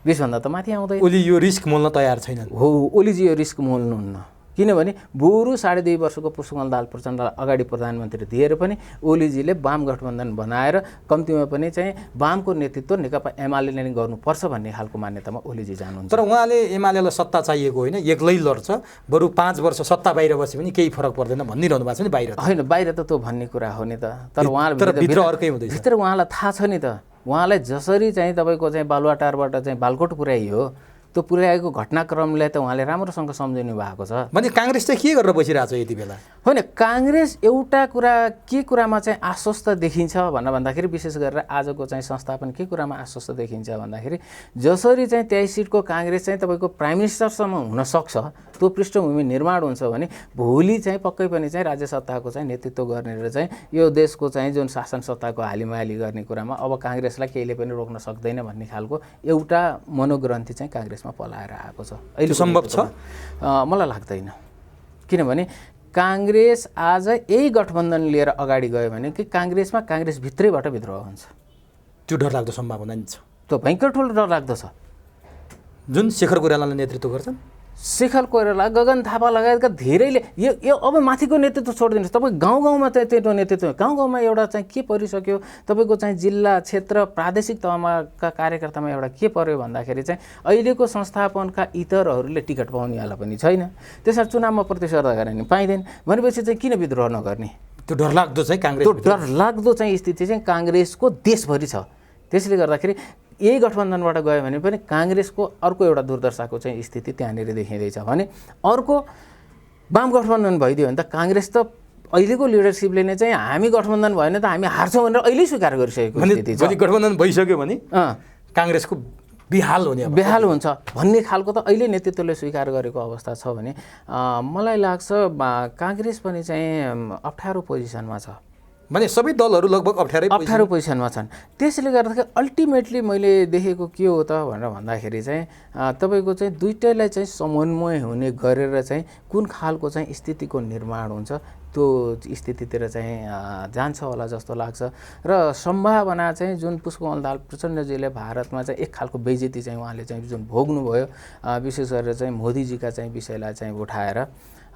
20 भन्दा त माथि आउँदैन। ओली यो रिस्क मोल्न तयार छैनन्। हो, ओलीजी यो रिस्क मोल्नुहुन्न, किनभने बरु 2.5 वर्षको पुष्पकमल दाहाल प्रचण्डलाई अगाडि प्रधानमन्त्री दिएर पनि ओलीजीले वाम गठबन्धन बनाएर कम्तीमा पनि चाहिँ वामको नेतृत्व नेकपा एमाले नै गर्नुपर्छ भन्ने खालको मान्यतामा ओलीजी जानुहुन्छ। तर उहाँले एमालेलाई सत्ता चाहिएको होइन, एक्लै लड्छ, बरु 5 वर्ष सत्ता बाहिर बसे पनि केही फरक पर्दैन भनिरहनु भएको छ नि। बाहिर होइन, बाहिर त त्यो भन्ने कुरा हो नि त, तर उहाँले भित्र अर्कै हुँदैछ। भित्र उहाँलाई थाहा छ नि त, उहाँलाई जसरी चाहिँ तपाईँको चाहिँ बालुवाटारबाट चाहिँ बालकोट पुर्याइयो, त्यो पुर्याएको घटनाक्रमलाई त उहाँले राम्रोसँग सम्झिनु भएको छ। भने काङ्ग्रेस चाहिँ के गरेर बसिरहेको छ यति बेला? होइन, काङ्ग्रेस एउटा कुरा के कुरामा चाहिँ आश्वस्त देखिन्छ भन्दाखेरि विशेष गरेर आजको चाहिँ संस्थापन के कुरामा आश्वस्त देखिन्छ भन्दाखेरि जसरी चाहिँ 23 सिटको काङ्ग्रेस चाहिँ तपाईँको प्राइम मिनिस्टरसम्म हुनसक्छ, त्यो पृष्ठभूमि निर्माण हुन्छ भने भोलि चाहिँ पक्कै पनि चाहिँ राज्य सत्ताको चाहिँ नेतृत्व गर्ने र चाहिँ यो देशको चाहिँ जुन शासन सत्ताको हालिमाली गर्ने कुरामा अब काङ्ग्रेसलाई केहीले पनि रोक्न सक्दैन भन्ने खालको एउटा मनोग्रन्थि चाहिँ काङ्ग्रेसमा पलाएर आएको छ। अहिले सम्भव छ? मलाई लाग्दैन, किनभने काङ्ग्रेस आज यही गठबन्धन लिएर अगाडि गयो भने कि काङ्ग्रेसमा काङ्ग्रेसभित्रैबाट विद्रोह हुन्छ। त्यो डरलाग्दो सम्भावना नि छ, त्यो भयङ्कर ठुलो डरलाग्दो छ। जुन शेखर कोइरालाले नेतृत्व गर्छन्, शेखर कोइराला, गगन थापा लगायतका धेरैले यो अब माथिको नेतृत्व छोडिदिनुहोस्, तपाईँ गाउँ गाउँमा चाहिँ त्यो नेतृत्व, गाउँ गाउँमा एउटा चाहिँ के परिसक्यो, तपाईँको चाहिँ जिल्ला क्षेत्र प्रादेशिक तहमा का कार्यकर्तामा एउटा के पर्यो भन्दाखेरि चाहिँ अहिलेको संस्थापनका इतरहरूले टिकट पाउनेवाला पनि छैन, त्यसमा चुनावमा प्रतिस्पर्धा गर्ने पाइँदैन भनेपछि चाहिँ किन विद्रोह नगर्ने? त्यो डरलाग्दो चाहिँ काङ्ग्रेस, त्यो डरलाग्दो चाहिँ स्थिति चाहिँ काङ्ग्रेसको देशभरि छ। त्यसले गर्दाखेरि यही गठबन्धनबाट गयो भने पनि काङ्ग्रेसको अर्को एउटा दुर्दशाको चाहिँ स्थिति त्यहाँनिर देखिँदैछ भने अर्को वाम गठबन्धन भइदियो भने त काङ्ग्रेस त अहिलेको लिडरसिपले नै चाहिँ हामी गठबन्धन भएन त हामी हार्छौँ भनेर अहिले स्वीकार गरिसकेको स्थिति छ। यदि गठबन्धन भइसक्यो भने काङ्ग्रेसको बेहाल हुन्छ भन्ने खालको त अहिले नेतृत्वले स्वीकार गरेको अवस्था छ भने मलाई लाग्छ काङ्ग्रेस पनि चाहिँ अप्ठ्यारो पोजिसनमा छ। भने सबै दलहरू लगभग अप्ठ्यारो पोजिसनमा छन्। त्यसले गर्दाखेरि अल्टिमेटली मैले देखेको के हो त भनेर भन्दाखेरि चाहिँ तपाईँको चाहिँ दुइटैलाई चाहिँ समन्वय हुने गरेर चाहिँ कुन खालको चाहिँ स्थितिको निर्माण हुन्छ त्यो स्थितितिर चाहिँ जान्छ होला जस्तो लाग्छ। र सम्भावना चाहिँ जुन पुष्पकमल दाहाल प्रचण्डजीले भारतमा चाहिँ एक खालको बेइज्जती चाहिँ उहाँले चाहिँ जुन भोग्नुभयो, विशेष गरेर चाहिँ मोदीजीका चाहिँ विषयलाई चाहिँ उठाएर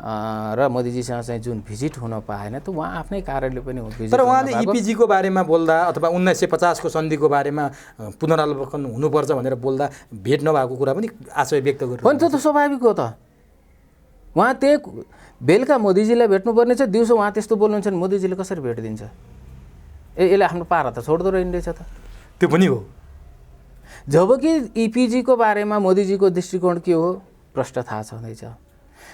र मोदीजीसँग चाहिँ जुन भिजिट हुन पाएन त उहाँ आफ्नै कारणले पनि भिजिट। तर उहाँले इपिजीको बारेमा बोल्दा अथवा 1950को सन्धिको बारेमा पुनरावलोकन हुनुपर्छ भनेर बोल्दा भेट नभएको कुरा पनि आशय व्यक्त गर्नु पनि त्यो त स्वाभाविक हो त। उहाँ त्यही बेलुका मोदीजीलाई भेट्नुपर्ने छ, दिउँसो उहाँ त्यस्तो बोल्नुहुन्छ भने मोदीजीले कसरी भेट दिन्छ? यसले आफ्नो पारा त छोड्दो रहेछ त। त्यो पनि हो। जबकि इपिजीको बारेमा मोदीजीको दृष्टिकोण के हो प्रष्ट थाहा छँदैछ।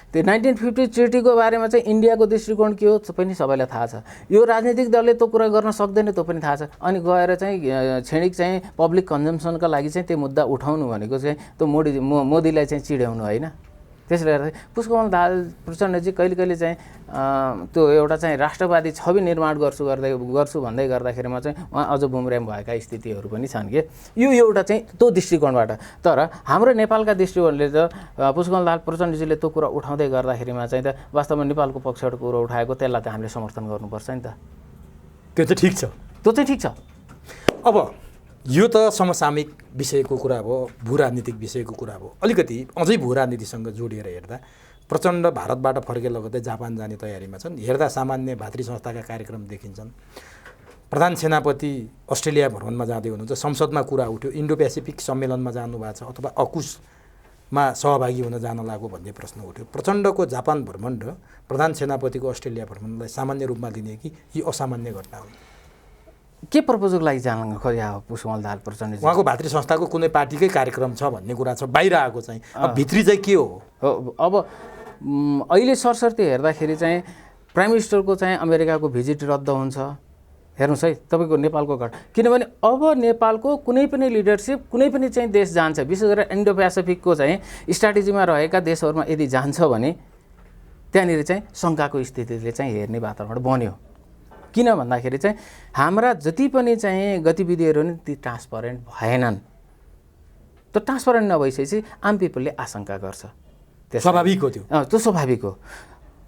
त्यो 1950 ट्रिटीको बारेमा चाहिँ इन्डियाको दृष्टिकोण के हो पनि सबैलाई थाहा छ। यो राजनीतिक दलले त्यो कुरा गर्न सक्दैन त्यो पनि थाहा छ। अनि गएर चाहिँ क्षणिक चाहिँ पब्लिक कन्जम्सनका लागि चाहिँ त्यो मुद्दा उठाउनु भनेको चाहिँ त्यो मोदीलाई चाहिँ चिड्याउनु होइन। त्यसले गर्दा पुष्पकमल दाहाल प्रचण्डजी कहिले कहिले चाहिँ त्यो एउटा चाहिँ राष्ट्रवादी छवि निर्माण गर्छु भन्दै गर्दाखेरिमा चाहिँ उहाँ अझ बुमर्याङ भएका स्थितिहरू पनि छन् कि यो एउटा चाहिँ त्यो दृष्टिकोणबाट। तर हाम्रो नेपालका दृष्टिकोणले त पुष्पकमल दाहाल प्रचण्डजीले त्यो कुरा उठाउँदै गर्दाखेरिमा चाहिँ त वास्तवमा नेपालको पक्षबाट कुरा उठाएको त्यसलाई त हामीले समर्थन गर्नुपर्छ नि त। त्यो चाहिँ ठिक छ, त्यो चाहिँ ठिक छ। अब यो त समसामयिक विषयको कुरा भयो, भू राजनीतिक विषयको कुरा भयो। अलिकति अझै भू राजनीतिसँग जोडिएर हेर्दा प्रचण्ड भारतबाट फर्के लगतै जापान जाने तयारीमा छन्। हेर्दा सामान्य भातृ संस्थाका कार्यक्रम देखिन्छन्। प्रधान सेनापति अस्ट्रेलिया भ्रमणमा जाँदै हुनुहुन्छ, संसदमा कुरा उठ्यो, इन्डो पेसिफिक सम्मेलनमा जानुभएको छ अथवा अकुसमा सहभागी हुन जान लाग्यो भन्ने प्रश्न उठ्यो। प्रचण्डको जापान भ्रमण र प्रधान सेनापतिको अस्ट्रेलिया भ्रमणलाई सामान्य रूपमा लिने कि यी असामान्य घटना हुन्? के पर्पजको लागि जान खोज्या पुष्पकमल दाहाल प्रचण्ड? उहाँको भातृ संस्थाको कुनै पार्टीकै कार्यक्रम छ भन्ने कुरा छ, बाहिर आएको चाहिँ अब भित्री चाहिँ के हो? अब अहिले सरसर्ती हेर्दाखेरि चाहिँ प्राइम मिनिस्टरको चाहिँ अमेरिकाको भिजिट रद्द हुन्छ। हेर्नुहोस् है तपाईँको नेपालको किनभने अब नेपालको कुनै पनि लिडरसिप कुनै पनि चाहिँ देश जान्छ, विशेष गरेर इन्डो पेसिफिकको चाहिँ स्ट्राटेजीमा रहेका देशहरूमा यदि जान्छ भने त्यहाँनिर चाहिँ शङ्काको स्थितिले चाहिँ हेर्ने वातावरण बन्यो। किन भन्दाखेरि चाहिँ हाम्रा जति पनि चाहिँ गतिविधिहरू नि ती ट्रान्सपरेन्ट भएनन्। त्यो ट्रान्सपरेन्ट नभइसकेपछि आम पिपलले आशंका गर्छ। स्वाभाविक हो, त्यो स्वाभाविक हो।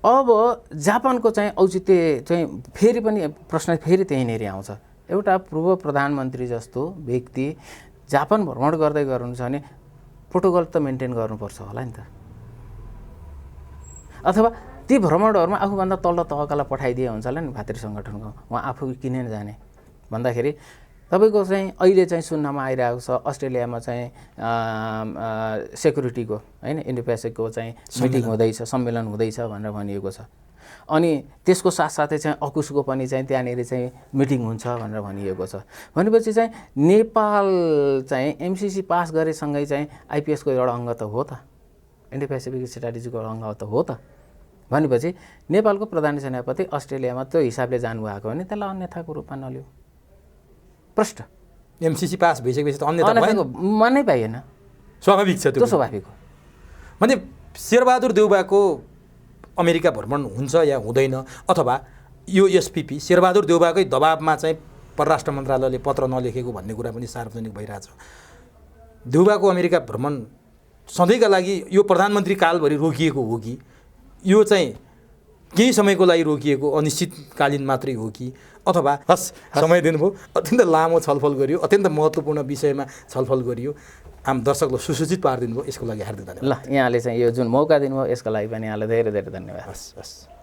अब जापानको चाहिँ औचित्य चाहिँ फेरि पनि प्रश्न फेरि त्यहीँनिर आउँछ। एउटा पूर्व प्रधानमन्त्री जस्तो व्यक्ति जापान भ्रमण गर्दै गर्नुहुन्छ भने प्रोटोकल त मेन्टेन गर्नुपर्छ होला नि त। अथवा ती भ्रमणहरूमा आफूभन्दा तल्लो तहकालाई पठाइदिए हुन्छ होला नि भातृ सङ्गठनको, उहाँ आफू किन जाने भन्दाखेरि तपाईँको चाहिँ अहिले चाहिँ सुन्नमा आइरहेको छ अस्ट्रेलियामा चाहिँ सेक्युरिटीको होइन इन्डो पेसिफिकको चाहिँ मिटिङ हुँदैछ, सम्मेलन हुँदैछ भनेर भनिएको छ। अनि त्यसको साथसाथै चाहिँ अकुसको पनि चाहिँ त्यहाँनिर चाहिँ मिटिङ हुन्छ भनेर भनिएको छ। भनेपछि चाहिँ नेपाल चाहिँ एमसिसी पास गरेसँगै चाहिँ आइपिएसको एउटा अङ्ग त हो त, इन्डो पेसिफिक स्ट्राटेजीको अङ्ग त हो त। भनेपछि नेपालको प्रधान सेनापति अस्ट्रेलियामा त्यो हिसाबले जानुभएको भने त्यसलाई अन्यथाको रूपमा नलियो। प्रष्ट एमसिसी पास भइसकेपछि त अन्यथा मान्नै पाइएन। स्वाभाविक छ, त्यो स्वाभाविक हो। भने शेरबहादुर देउबाको अमेरिका भ्रमण हुन्छ या हुँदैन, अथवा यो एसपिपी शेरबहादुर देउबाकै दबाबमा चाहिँ परराष्ट्र मन्त्रालयले पत्र नलेखेको भन्ने कुरा पनि सार्वजनिक भइरहेछ। देउबाको अमेरिका भ्रमण सधैँका लागि यो प्रधानमन्त्री कालभरि रोकिएको हो कि यो चाहिँ केही समयको लागि रोकिएको अनिश्चितकालीन मात्रै हो कि अथवा समय दिनुभयो, अत्यन्त लामो छलफल गरियो, अत्यन्त महत्त्वपूर्ण विषयमा छलफल गरियो, आम दर्शकलाई सुसूचित पारिदिनु भयो, यसको लागि हार्दिक धन्यवाद। ल, यहाँले चाहिँ यो जुन मौका दिनुभयो यसको लागि पनि यहाँलाई धेरै धेरै धन्यवाद। हस् हस्।